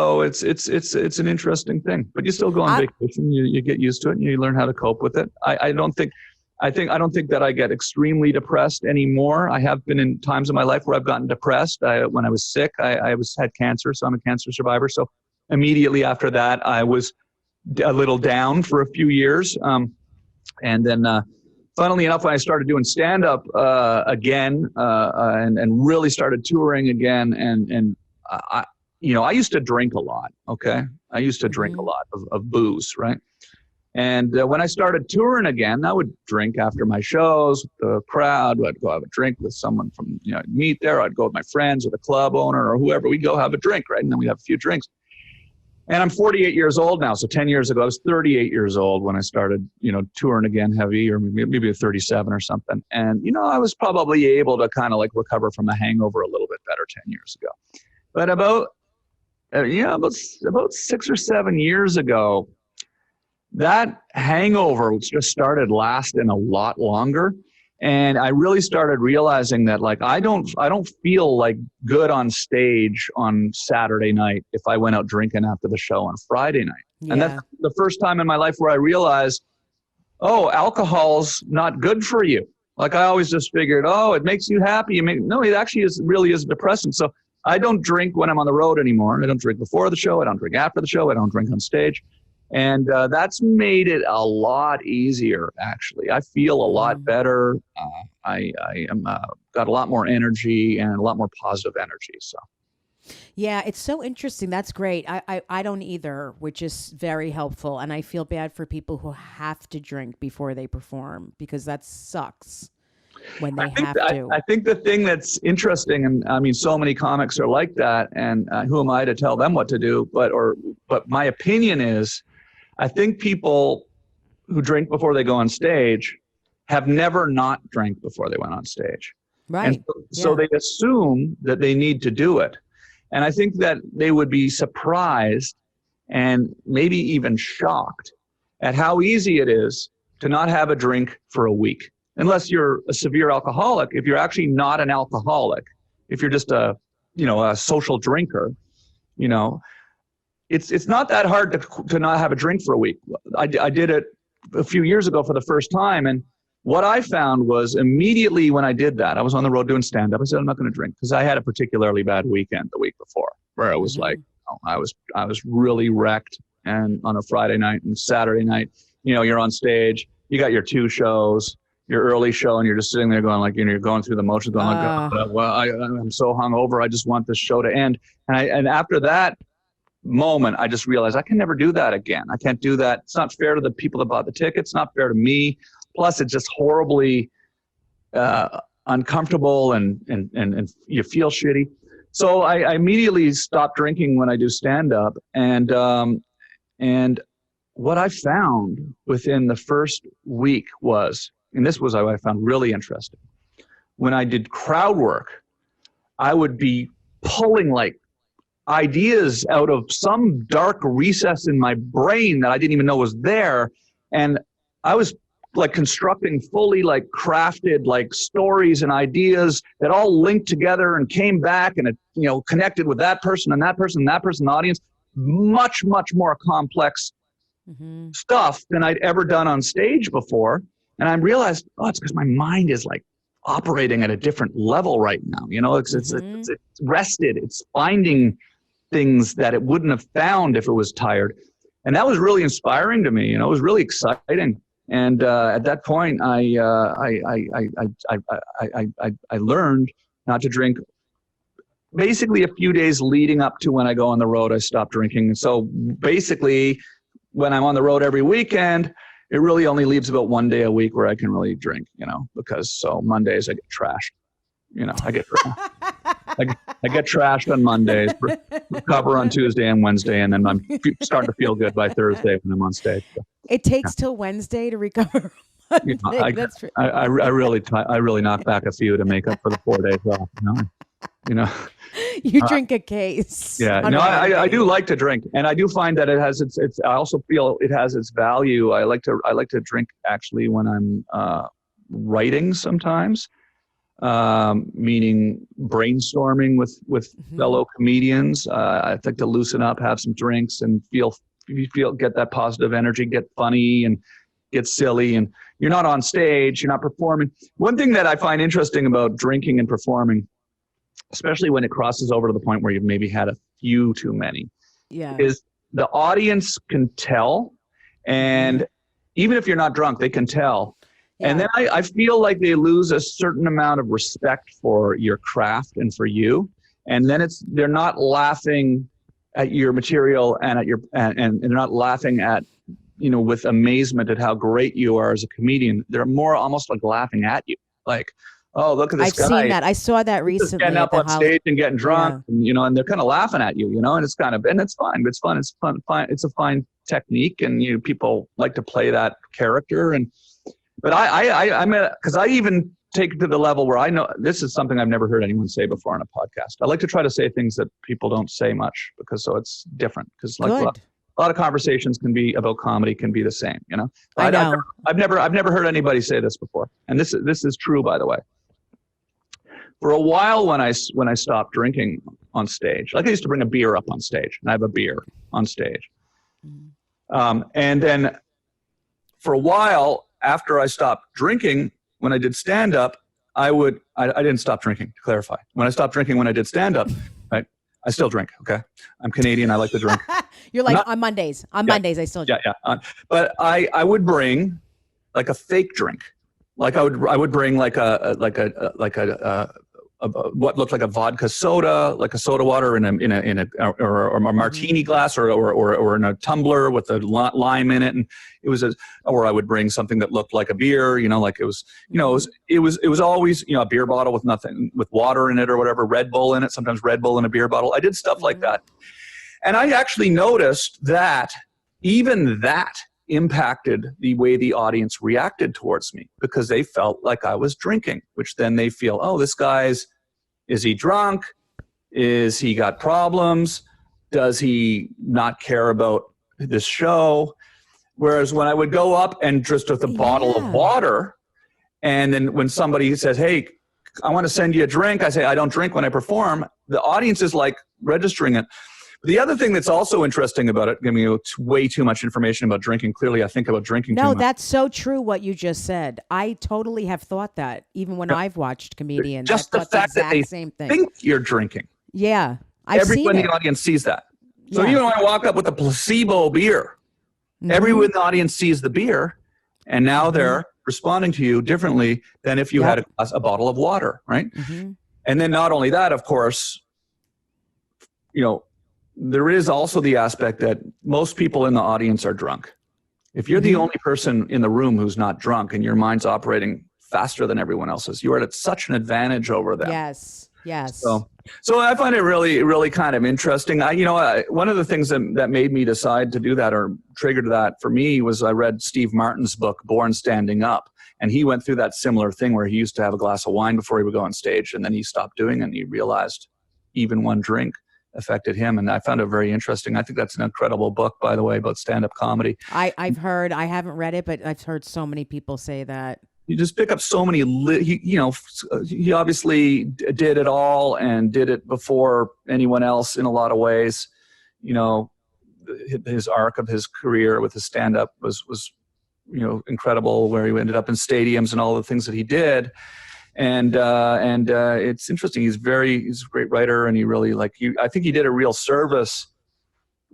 an interesting thing, but you still go on vacation. You get used to it, and you learn how to cope with it. I don't think that I get extremely depressed anymore. I have been in times in my life where I've gotten depressed. When I was sick, I had cancer, so I'm a cancer survivor. So immediately after that, I was a little down for a few years. And then funnily enough, when I started doing stand-up again and really started touring again, and I used to drink a lot, okay? I used to drink a lot of booze, right? And when I started touring again, I would drink after my shows, the crowd. I'd go have a drink with someone from, I'd meet there. I'd go with my friends or the club owner or whoever. We'd go have a drink, right? And then we'd have a few drinks. And I'm 48 years old now. So 10 years ago, I was 38 years old when I started, touring again heavy, or maybe 37 or something. And, I was probably able to kind of like recover from a hangover a little bit better 10 years ago. But about 6 or 7 years ago, that hangover just started lasting a lot longer. And I really started realizing that, like, I don't feel like good on stage on Saturday night if I went out drinking after the show on Friday night. Yeah. And that's the first time in my life where I realized, alcohol's not good for you. Like, I always just figured, it makes you happy. No, it actually really is depressing. So I don't drink when I'm on the road anymore. I don't drink before the show. I don't drink after the show. I don't drink on stage. And that's made it a lot easier, actually. I feel a lot better. I am got a lot more energy and a lot more positive energy. So, yeah, it's so interesting. That's great. I don't either, which is very helpful. And I feel bad for people who have to drink before they perform, because that sucks. when they have to. I think the thing that's interesting, and I mean, so many comics are like that, and who am I to tell them what to do? But my opinion is, I think people who drink before they go on stage have never not drank before they went on stage. Right. And so they assume that they need to do it. And I think that they would be surprised and maybe even shocked at how easy it is to not have a drink for a week. Unless you're a severe alcoholic. If you're actually not an alcoholic, if you're just a social drinker, it's not that hard to not have a drink for a week. I did it a few years ago for the first time, and what I found was immediately when I did that, I was on the road doing stand-up. I said, I'm not going to drink, because I had a particularly bad weekend the week before, where it was like, I was really wrecked. And on a Friday night and Saturday night, you're on stage, you got your 2 shows, your early show, and you're just sitting there going like, you're going through the motions, going, I'm so hungover, I just want this show to end. And after that moment, I just realized I can never do that again. I can't do that. It's not fair to the people that bought the tickets. It's not fair to me. Plus, it's just horribly uncomfortable, and you feel shitty. So I immediately stopped drinking when I do stand-up, and what I found within the first week was, and this was what I found really interesting, when I did crowd work, I would be pulling like ideas out of some dark recess in my brain that I didn't even know was there, and I was like constructing fully like crafted like stories and ideas that all linked together and came back, and it connected with that person and that person and that person in the audience. Much more complex stuff than I'd ever done on stage before. And I realized, it's because my mind is like operating at a different level right now. It's rested. It's finding things that it wouldn't have found if it was tired. And that was really inspiring to me. It was really exciting. And at that point, I learned not to drink. Basically, a few days leading up to when I go on the road, I stopped drinking. And so basically, when I'm on the road every weekend, it really only leaves about 1 day a week where I can really drink, because Mondays I get trashed. I get trashed on Mondays, recover on Tuesday and Wednesday, and then I'm starting to feel good by Thursday when I'm on stage. So, it takes till Wednesday to recover. I really knock back a few to make up for the 4 days off. You drink a case. Yeah, no, I do like to drink, and I do find that it has its. I also feel it has its value. I like to drink actually when I'm writing sometimes, meaning brainstorming with fellow comedians. I like to loosen up, have some drinks, and get that positive energy, get funny and get silly. And you're not on stage, you're not performing. One thing that I find interesting about drinking and performing, especially when it crosses over to the point where you've maybe had a few too many, is the audience can tell. And even if you're not drunk, they can tell. Yeah. And then I feel like they lose a certain amount of respect for your craft and for you. And then they're not laughing at your material and at and they're not laughing at, with amazement at how great you are as a comedian. They're more almost like laughing at you. Like, oh, look at this guy. I've seen that. I saw that recently. Getting up on stage and getting drunk, and they're kind of laughing at you, and it's kind of, and it's fine. It's fun. It's fun. It's a fine technique, and people like to play that character. But because I even take it to the level where I know this is something I've never heard anyone say before on a podcast. I like to try to say things that people don't say much, because so it's different. Because like a lot of conversations can be about comedy, can be the same, I know. I've never heard anybody say this before, and this is true, by the way. For a while, when I stopped drinking on stage, like I used to bring a beer up on stage, and I have a beer on stage, and then for a while after I stopped drinking, when I did stand up, I didn't stop drinking, to clarify. When I stopped drinking when I did stand up, right, I still drink. Okay, I'm Canadian. I like to drink. You're like on Mondays. On Mondays, I still drink. Yeah. But I would bring like a fake drink. Like I would bring like a what looked like a vodka soda, like a soda water in a martini glass or in a tumbler with a lime in it, and it was or I would bring something that looked like a beer, like it was, it was always, a beer bottle with water in it or whatever, Red Bull in it, sometimes Red Bull in a beer bottle. I did stuff like that, and I actually noticed that even that impacted the way the audience reacted towards me, because they felt like I was drinking, which then they feel, oh, this guy's, is he drunk? Is he got problems? Does he not care about this show? Whereas when I would go up and just with a bottle of water, and then when somebody says, hey, I want to send you a drink, I say, I don't drink when I perform, the audience is like registering it. The other thing that's also interesting about it, giving you way too much information about drinking. Clearly, I think about drinking too much. No, that's so true what you just said. I totally have thought that, even when I've watched comedians. Just the fact that they think you're drinking. Yeah. Everyone in the audience sees that. So even when I walk up with a placebo beer, everyone in the audience sees the beer, and now they're responding to you differently than if you had a bottle of water, right? And then not only that, of course, there is also the aspect that most people in the audience are drunk. If you're the only person in the room who's not drunk and your mind's operating faster than everyone else's, you are at such an advantage over them. Yes. So I find it really, really kind of interesting. One of the things that made me decide to do that or triggered that for me was I read Steve Martin's book, Born Standing Up. And he went through that similar thing where he used to have a glass of wine before he would go on stage. And then he stopped doing it and he realized even one drink affected him, and I found it very interesting. I think that's an incredible book, by the way, about stand-up comedy. I've heard, I haven't read it, but I've heard so many people say that. You just pick up so many, he obviously did it all and did it before anyone else in a lot of ways. His arc of his career with his stand-up was incredible, where he ended up in stadiums and all the things that he did. And it's interesting. He's a great writer, and he really I think he did a real service,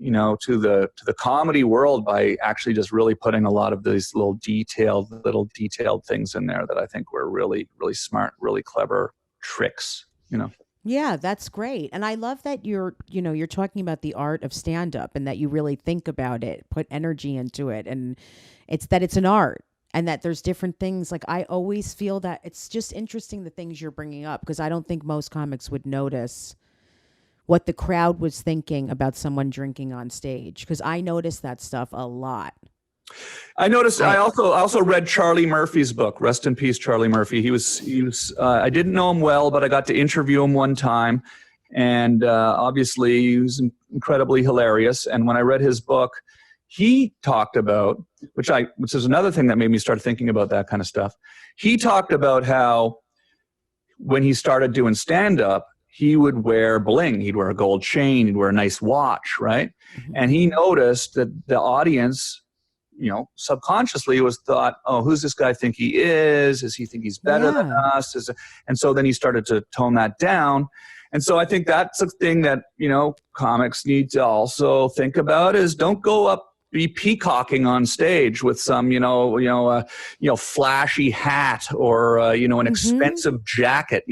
to the comedy world by actually just really putting a lot of these little detailed things in there that I think were really, really smart, really clever tricks, Yeah, that's great. And I love that you're talking about the art of stand-up and that you really think about it, put energy into it, and it's an art. And that there's different things. Like, I always feel that it's just interesting, the things you're bringing up, because I don't think most comics would notice what the crowd was thinking about someone drinking on stage. Because I noticed that stuff a lot. I noticed. I also read Charlie Murphy's book. Rest in peace, Charlie Murphy. He was. I didn't know him well, but I got to interview him one time, and obviously he was incredibly hilarious. And when I read his book, he talked about, which is another thing that made me start thinking about that kind of stuff. He talked about how when he started doing stand-up, he would wear bling. He'd wear a gold chain. He'd wear a nice watch, right? And he noticed that the audience, subconsciously was thought, oh, who's this guy think he is? Does he think he's better than us? And so then he started to tone that down. And so I think that's a thing that, comics need to also think about, is don't go up, be peacocking on stage with some, flashy hat or, an expensive jacket,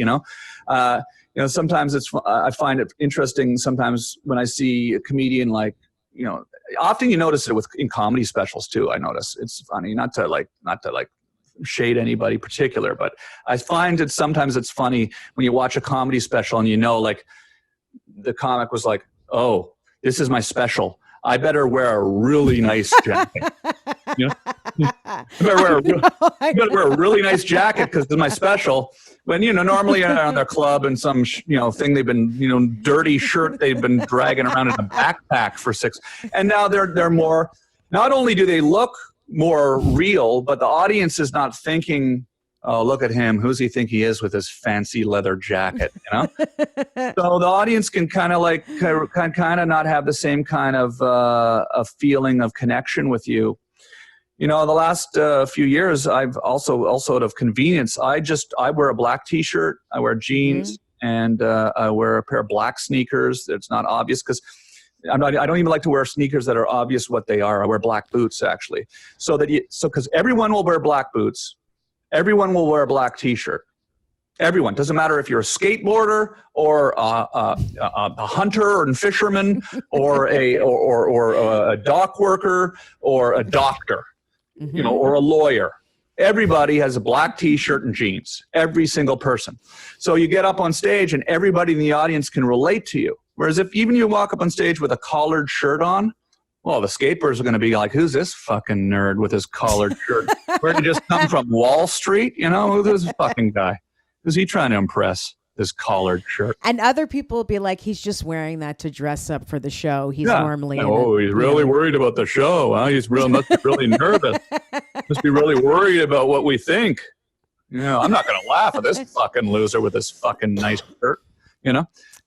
sometimes I find it interesting sometimes when I see a comedian often you notice it in comedy specials too. I notice it's funny, not to shade anybody particular, but I find it sometimes it's funny when you watch a comedy special and the comic was like, oh, this is my special, I better wear a really nice jacket. You better wear a really nice jacket because it's my special. When normally they're on their club and some thing they've been dirty shirt they've been dragging around in a backpack for 6, and now they're more. Not only do they look more real, but the audience is not thinking, oh, look at him, who's he think he is with his fancy leather jacket, So the audience can kind of not have the same kind of a feeling of connection with you. The last few years, I've also out of convenience, I wear a black t-shirt, I wear jeans, and I wear a pair of black sneakers. It's not obvious because I don't even like to wear sneakers that are obvious what they are. I wear black boots actually, because everyone will wear black boots, everyone will wear a black t-shirt. Everyone. Doesn't matter if you're a skateboarder or a hunter and fisherman or a dock worker or a doctor, or a lawyer. Everybody has a black T-shirt and jeans. Every single person. So you get up on stage and everybody in the audience can relate to you. Whereas if even you walk up on stage with a collared shirt on, well, the skaters are going to be like, who's this fucking nerd with his collared shirt? Where did he just come from? Wall Street? Who's this fucking guy? Who's he trying to impress? This collared shirt. And other people will be like, he's just wearing that to dress up for the show. He's normally he's really worried about the show. Huh? Must be really nervous. Must be really worried about what we think. I'm not going to laugh at this fucking loser with this fucking nice shirt.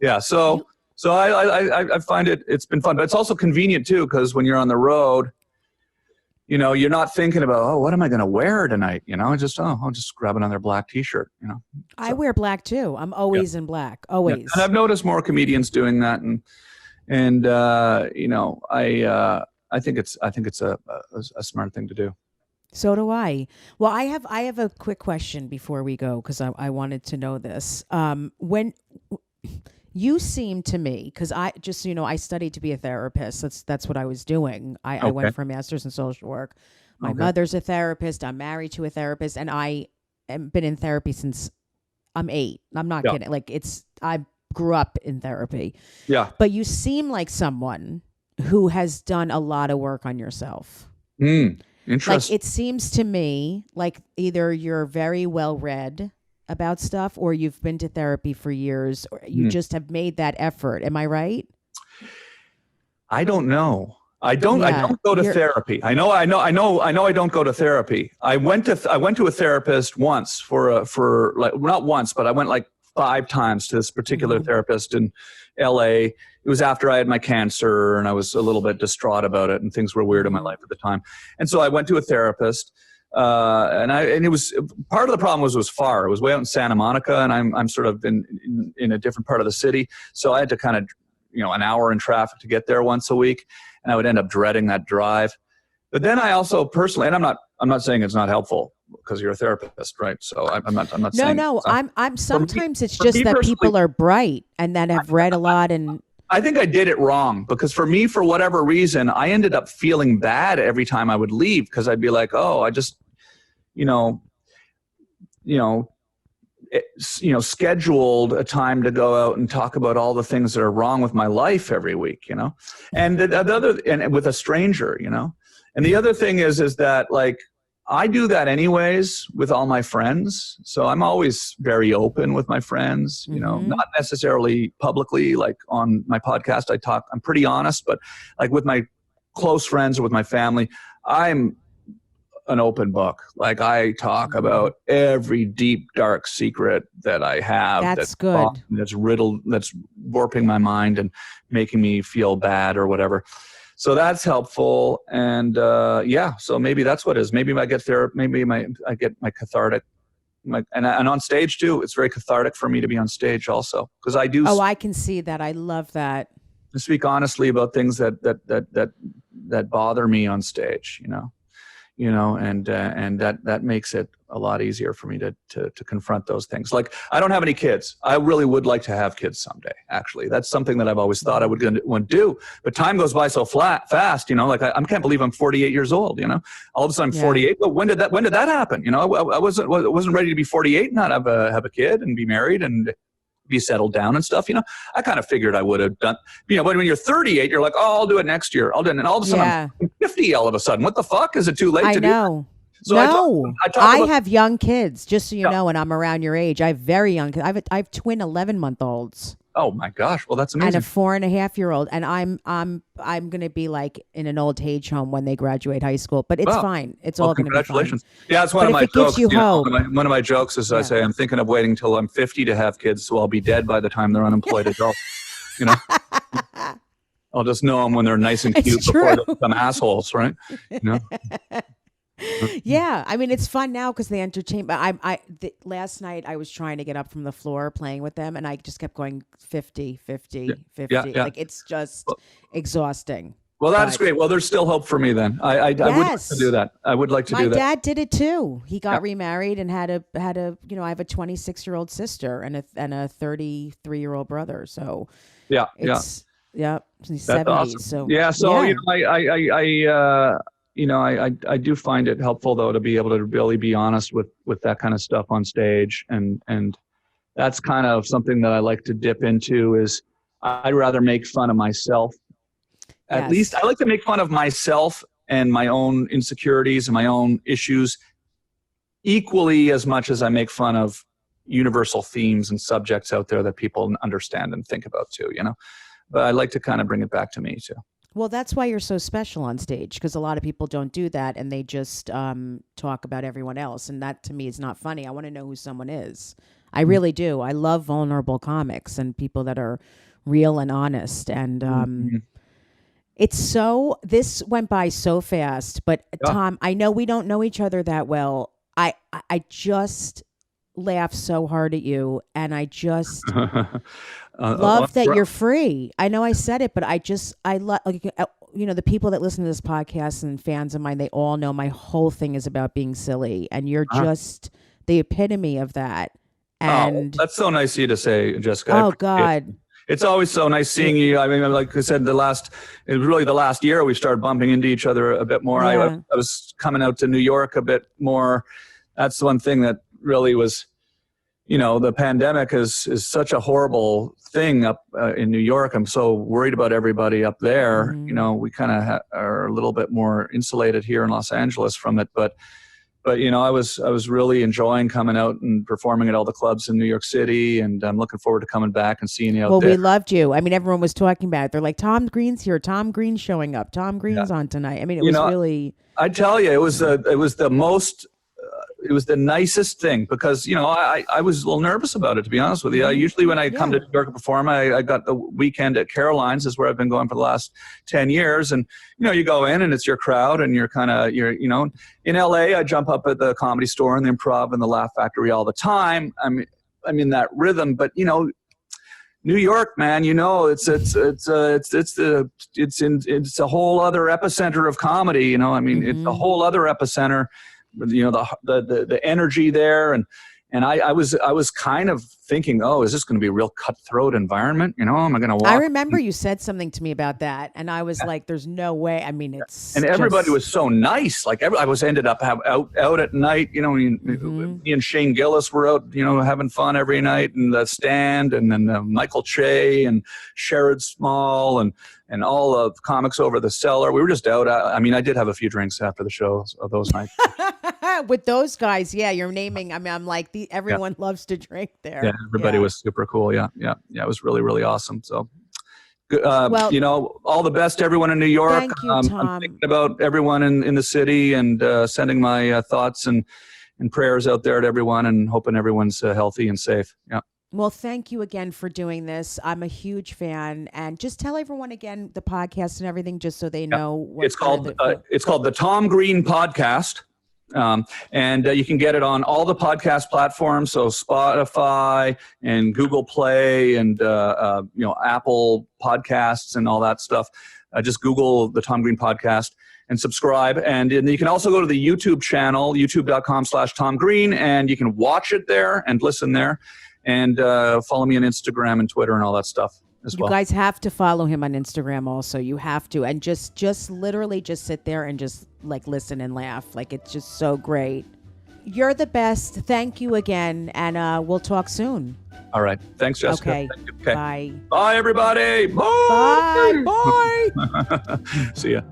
Yeah. So I find it's been fun, but it's also convenient too, because when you're on the road, you're not thinking about, what am I going to wear tonight? I'll just grab another black T-shirt. I wear black too. I'm always in black, always. Yeah. And I've noticed more comedians doing that, and I think it's a smart thing to do. So do I. Well, I have a quick question before we go, because I wanted to know this. When you seem to me, because I just, I studied to be a therapist. That's what I was doing. I went for a master's in social work. My mother's a therapist. I'm married to a therapist, and I have been in therapy since I'm 8. I'm not kidding. Like I grew up in therapy. Yeah. But you seem like someone who has done a lot of work on yourself. Interesting. Like it seems to me like either you're very well read about stuff, or you've been to therapy for years, or you just have made that effort. Am I right? I don't know. I don't go to therapy. I know I don't go to therapy. I went to a therapist once for not once, but I went like 5 times to this particular therapist in LA. It was after I had my cancer and I was a little bit distraught about it and things were weird in my life at the time. And so I went to a therapist. And it was part of the problem was far. It was way out in Santa Monica, and I'm sort of in a different part of the city. So I had to kind of, an hour in traffic to get there once a week, and I would end up dreading that drive. But then I also personally, and I'm not saying it's not helpful because you're a therapist, right? So I'm not saying no. I'm sometimes it's just that people are bright and that have read a lot and. I think I did it wrong because for me, for whatever reason, I ended up feeling bad every time I would leave because I'd be like, oh, I just, scheduled a time to go out and talk about all the things that are wrong with my life every week, and and with a stranger, and the other thing is that like, I do that anyways with all my friends. So I'm always very open with my friends, not necessarily publicly, like on my podcast, I'm pretty honest, but like with my close friends or with my family, I'm an open book. Like I talk about every deep, dark secret that I have. That's good. That's riddled, that's warping my mind and making me feel bad or whatever. So that's helpful, and so maybe that's what it is. Maybe I get therapy. Maybe I get my cathartic, and on stage too. It's very cathartic for me to be on stage also because I do. Oh, I can see that. I love that. To speak honestly about things that bother me on stage, and that makes it a lot easier for me to confront those things. Like I don't have any kids. I really would like to have kids someday. Actually, that's something that I've always thought I would do. But time goes by so fast. Like I can't believe I'm 48 years old. All of a sudden I'm 48. But when did that happen? I wasn't ready to be 48 and not have a kid and be married and be settled down and stuff. I kind of figured I would have done. But when you're 38, you're like, oh, I'll do it next year. I'll do it, and all of a sudden I'm 50. All of a sudden, what the fuck? Is it too late to do? So I have young kids, just so you know, and I'm around your age. I have very young kids. I have twin 11-month-olds. Oh my gosh! Well, that's amazing. And a 4.5-year-old, and I'm gonna be like in an old age home when they graduate high school. But it's fine. It's all gonna be fine. Congratulations! Yeah, it's one of my jokes. One of my jokes is I say I'm thinking of waiting till I'm 50 to have kids, so I'll be dead by the time they're unemployed adults. I'll just know them when they're nice and cute before they become assholes, right? Yeah, I mean it's fun now because they entertain. But last night I was trying to get up from the floor playing with them, and I just kept going 50, 50, 50. Yeah. Like it's just exhausting. Well, that's But- great. Well, there's still hope for me then. I would like Yes. to do that. I would like to My do that. dad did it too. He got remarried and had a I have a 26-year-old sister and a 33-year-old brother. So Yeah, it's he's That's 70s. awesome. So I do find it helpful though to be able to really be honest with that kind of stuff on stage, and that's kind of something that I like to dip into. Is I'd rather make fun of myself. At Yes. least I like to make fun of myself and my own insecurities and my own issues equally as much as I make fun of universal themes and subjects out there that people understand and think about too, But I like to kind of bring it back to me too. Well, that's why you're so special on stage, because a lot of people don't do that and they just talk about everyone else. And that to me is not funny. I want to know who someone is. I really do. I love vulnerable comics and people that are real and honest. And this went by so fast. But Tom, I know we don't know each other that well. I just laugh so hard at you, and I just love that you're free. I know I said it, but I love, the people that listen to this podcast and fans of mine, they all know my whole thing is about being silly, and you're just the epitome of that. And that's so nice of you to say, Jessica. Oh God. It's always so nice seeing you. I mean, like I said, it was really the last year we started bumping into each other a bit more. Yeah. I was coming out to New York a bit more. That's the one thing that really was, the pandemic is such a horrible thing up in New York. I'm so worried about everybody up there. Mm-hmm. We kind of are a little bit more insulated here in Los Angeles from it, but I was really enjoying coming out and performing at all the clubs in New York City, and I'm looking forward to coming back and seeing you out there. Well, we loved you. I mean, everyone was talking about it. They're like, Tom Green's here. Tom Green's showing up. Tom Green's on tonight. I mean, it was really. I tell you, it was the most. It was the nicest thing because, I was a little nervous about it, to be honest with you. Usually when I come to New York to perform, I got the weekend at Caroline's, is where I've been going for the last 10 years. And, you go in and it's your crowd and you're in LA, I jump up at the Comedy Store and the Improv and the Laugh Factory all the time. I'm in that rhythm, but, New York, man, it's a whole other epicenter of comedy. It's a whole other epicenter. The energy there, and I was kind of thinking, is this going to be a real cutthroat environment? Am I going to walk? I remember you said something to me about that, and I was like, "There's no way." I mean, it's and everybody was so nice. Like I was ended up out at night. Me and Shane Gillis were out, having fun every night, and the Stand, and then Michael Che and Sherrod Small, and all of comics over the cellar. We were just out. I did have a few drinks after the show of those nights. With those guys, you're naming. I'm like, everyone loves to drink there. Yeah, everybody was super cool. Yeah. It was really, really awesome. So, all the best to everyone in New York. Thank you, Tom. I'm thinking about everyone in the city and sending my thoughts and prayers out there to everyone, and hoping everyone's healthy and safe. Yeah. Well, thank you again for doing this. I'm a huge fan, and just tell everyone again the podcast and everything, just so they know. It's called the Tom Green Podcast. And you can get it on all the podcast platforms, so Spotify and Google Play and Apple Podcasts and all that stuff. Just Google the Tom Green Podcast and subscribe. And you can also go to the YouTube channel, youtube.com/Tom Green, and you can watch it there and listen there. And follow me on Instagram and Twitter and all that stuff as well. You guys have to follow him on Instagram also. You have to. And just literally just sit there and just listen and laugh. It's just so great. You're the best. Thank you again. And we'll talk soon. All right. Thanks, Jessica. Okay. Thank you. Okay. Bye. Bye, everybody. Bye. Bye. Bye. See ya.